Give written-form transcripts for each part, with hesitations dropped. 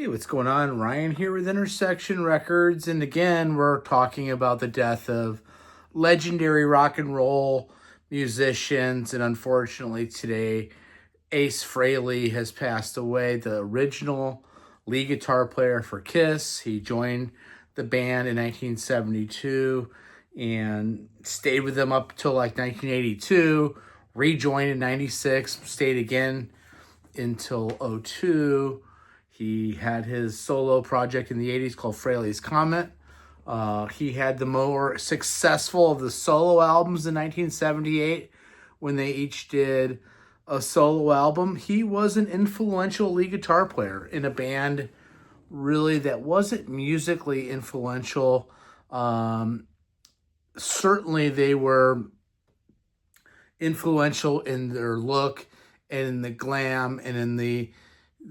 Hey, what's going on? Ryan here with Intersection Records, and again, we're talking about the death of legendary rock and roll musicians, and unfortunately today, Ace Frehley has passed away, the original lead guitar player for Kiss. He joined the band in 1972 and stayed with them up till like 1982, rejoined in 96, stayed again until '02. He had his solo project in the 80s called Frehley's Comet. He had the more successful of the solo albums in 1978 when they each did a solo album. He was an influential lead guitar player in a band really that wasn't musically influential. Certainly they were influential in their look and in the glam and in the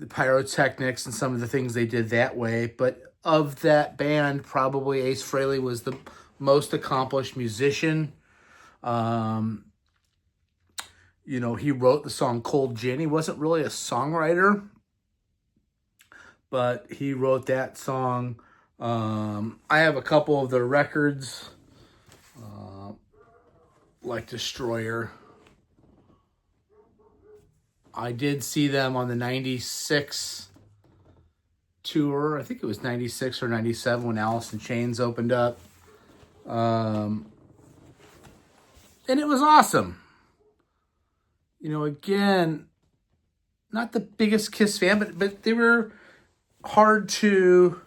pyrotechnics and some of the things they did that way. But of that band, probably Ace Frehley was the most accomplished musician. He wrote the song Cold Gin. He wasn't really a songwriter, but he wrote that song. I have a couple of their records, like Destroyer. I did see them on the 96 tour. I think it was 96 or 97 when Alice in Chains opened up. And it was awesome. Again, not the biggest Kiss fan, but they were hard to,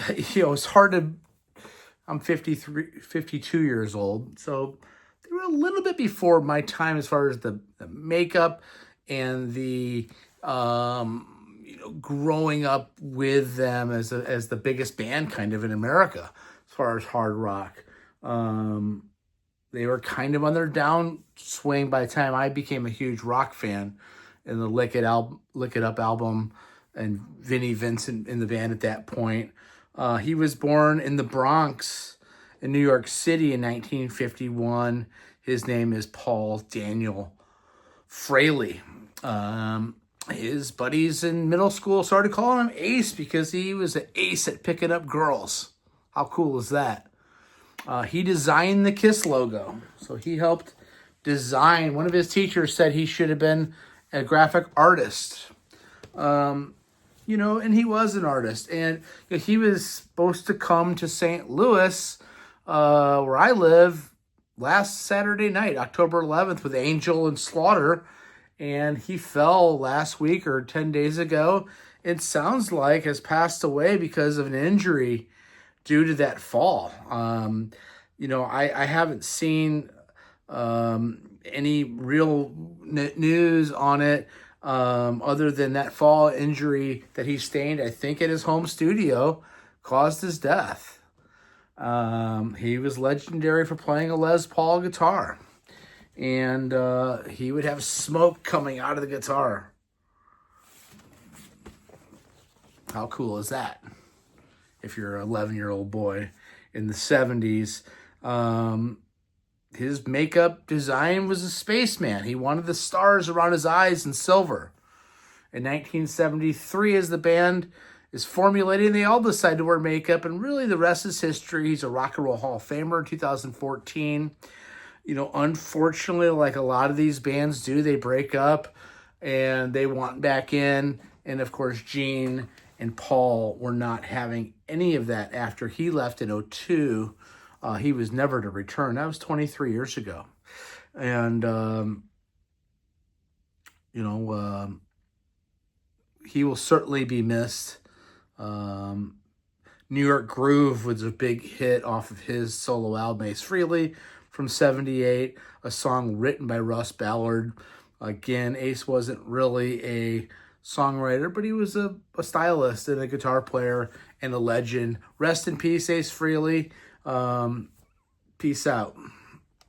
it's hard to, I'm 52 years old, so they were a little bit before my time as far as the makeup and the growing up with them as the biggest band kind of in America as far as hard rock. They were kind of on their downswing by the time I became a huge rock fan in the Lick It Up album and Vinnie Vincent in the band at that point. He was born in the Bronx in New York City in 1951. His name is Paul Daniel Frehley. His buddies in middle school started calling him Ace because he was an ace at picking up girls. How cool is that? He designed the Kiss logo. So he helped design. One of his teachers said he should have been a graphic artist. And he was an artist. And he was supposed to come to St. Louis, where I live, last Saturday night, October 11th, with Angel and Slaughter. And he fell last week or 10 days ago. It sounds like has passed away because of an injury due to that fall. I haven't seen any real news on it other than that fall injury that he sustained, I think, at his home studio, caused his death. He was legendary for playing a Les Paul guitar. And he would have smoke coming out of the guitar. How cool is that? If you're an 11-year-old boy in the 70s. His makeup design was a Spaceman. He wanted the stars around his eyes in silver. In 1973, as the band is formulating, they all decide to wear makeup, and really the rest is history. He's a Rock and Roll Hall of Famer in 2014. Unfortunately, like a lot of these bands do, they break up and they want back in. And of course, Gene and Paul were not having any of that after he left in '02. He was never to return. That was 23 years ago. And, he will certainly be missed. New York Groove was a big hit off of his solo album, Ace Frehley, from 78, a song written by Russ Ballard. Again, Ace wasn't really a songwriter, but he was a stylist and a guitar player and a legend. Rest in peace, Ace Frehley. Peace out.